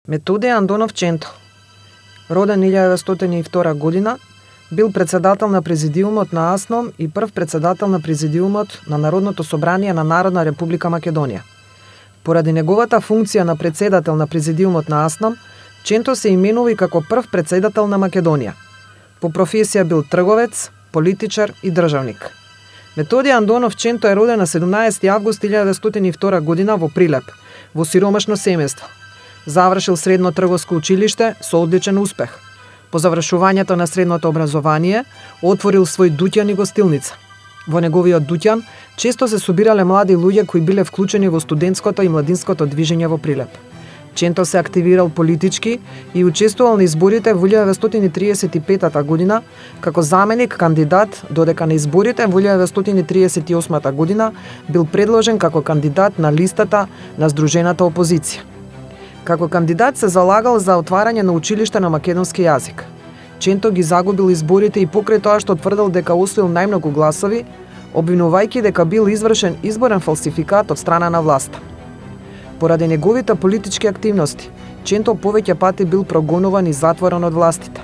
Методиј Андонов Ченто, роден 1902 година, бил председател на Президиумот на АСНОМ и прв председател на Президиумот на Народното собрание на Народна република Македонија. Поради неговата функција на председател на Президиумот на АСНОМ, Ченто се именува и како прв председател на Македонија. По професија бил трговец, политичар и државник. Методиј Андонов Ченто е роден на 17 август 1902 година во Прилеп, во сиромашно семејство. Завршил средно трговско училиште со одличен успех. По завршувањето на средното образование, отворил свој дуќан и гостилница. Во неговиот дуќан често се собирале млади луѓе кои биле вклучени во студентското и младинското движење во Прилеп. Ченто се активирал политички и учествувал на изборите во 1935 година како заменик кандидат, додека на изборите во 1938 година бил предложен како кандидат на листата на Сдружената опозиција. Како кандидат се залагал за отварање на училиште на македонски јазик. Ченто ги загубил изборите и покрај тоа што тврдел дека освоил најмногу гласови, обвинувајќи дека бил извршен изборен фалсификат од страна на власта. Поради неговите политички активности, Ченто повеќе пати бил прогонуван и затворен од властите.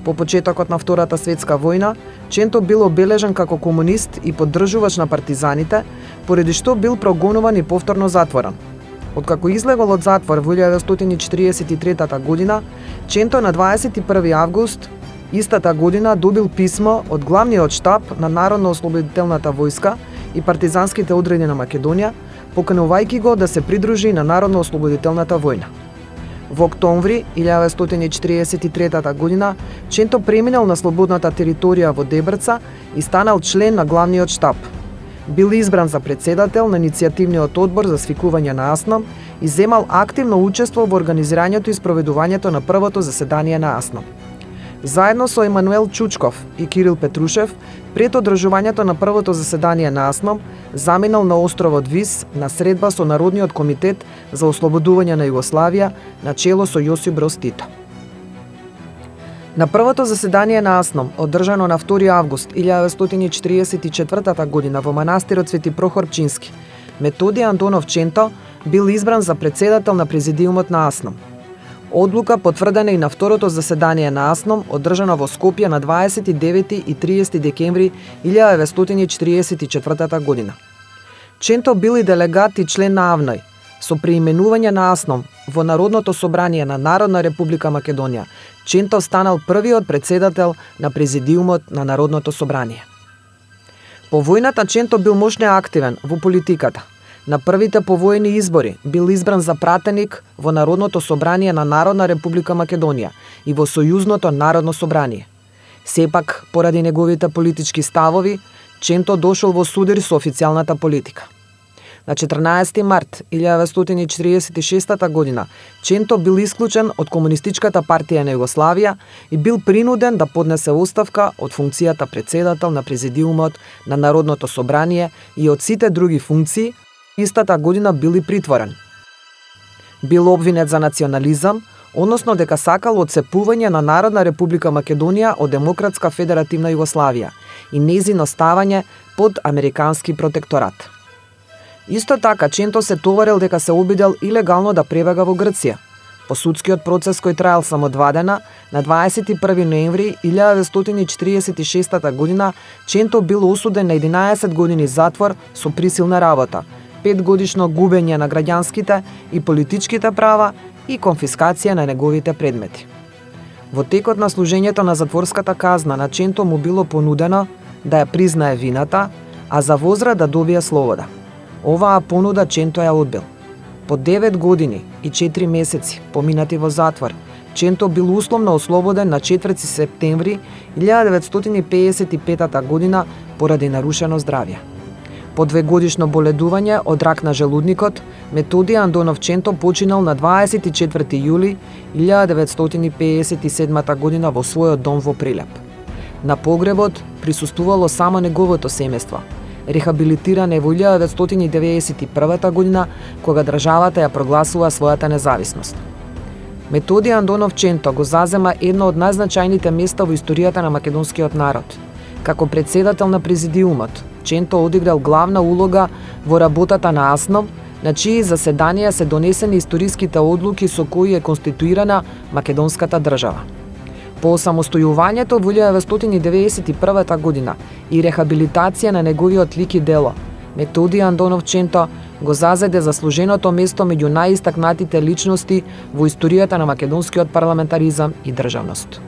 По почетокот на Втората светска војна, Ченто бил обележан како комунист и поддржувач на партизаните, поради што бил прогонуван и повторно затворен. Откако излегол од затвор во 1943 година, Ченто на 21 август истата година добил писмо од главниот штаб на Народно-ослободителната војска и партизанските одреди на Македонија, поканувајќи го да се придружи на Народно-ослободителната војна. Во октомври 1943 година Ченто преминал на слободната територија во Дебрца и станал член на главниот штаб. Бил избран за председател на иницијативниот одбор за свикување на АСНОМ и земал активно учество во организирањето и спроведувањето на првото заседание на АСНОМ. Заедно со Емануел Чучков и Кирил Петрушев, пред одржувањето на првото заседание на АСНОМ, заминал на островот Вис на средба со Народниот комитет за ослободување на Југославија на чело со Јосип Броз Тито. На првото заседание на АСНОМ, одржано на 2 август 1944 година во манастирот Свети Прохор Пчински, Методиј Андонов Ченто бил избран за председател на Президиумот на АСНОМ. Одлука потврдена и на второто заседание на АСНОМ, одржано во Скопје на 29 и 30 декември 1944 година. Ченто бил и делегат и член на АВНОј. Со преименување на АСНОМ во Народното собрание на Народна република Македонија, Ченто станал првиот председател на Президиумот на Народното собрание. По војната Ченто бил мощно активен во политиката. На првите повојни избори бил избран за пратеник во Народното собрание на Народна република Македонија и во Сојузното народно собрание. Сепак, поради неговите политички ставови, Ченто дошол во судир со официјалната политика. На 14 март 1946 година Ченто бил исклучен од Комунистичката партија на Југославија и бил принуден да поднесе оставка од функцијата председател на Президиумот на Народното собрание и од сите други функции. Истата година бил и притворен. Бил обвинет за национализам, односно дека сакал одцепување на Народна република Македонија од Демократска федеративна Југославија и нејзино ставање под американски протекторат. Исто така, Ченто се товарил дека се обидел илегално да пребега во Грција. По судскиот процес кој траел само 2 дена, на 21 ноември 1946 година, Ченто бил осуден на 11 години затвор со присилна работа, 5 годишно губење на граѓанските и политичките права и конфискација на неговите предмети. Во текот на служењето на затворската казна на Ченто му било понудено да ја признае вината, а за возврат да добие слобода. Оваа понуда Ченто ја одбил. По 9 години и 4 месеци поминати во затвор, Ченто бил условно ослободен на 4 септември 1955 година поради нарушено здравје. По 2 годишно боледување од рак на желудникот, Методиј Андонов Ченто починал на 24 јули 1957 година во својот дом во Прилеп. На погребот присуствувало само неговото семејство. Рехабилитиран е во 1991 година, кога државата ја прогласува својата независност. Методиј Андонов Ченто го зазема едно од најзначајните места во историјата на македонскиот народ. Како председател на Президиумот, Ченто одиграл главна улога во работата на АСНОМ, на чии заседанија се донесени историските одлуки со кои е конституирана македонската држава. По осамостојувањето во 1991 година и рехабилитација на неговиот лик и дело, Методи Андонов Ченто го зазеде заслуженото место меѓу најистакнатите личности во историјата на македонскиот парламентаризам и државност.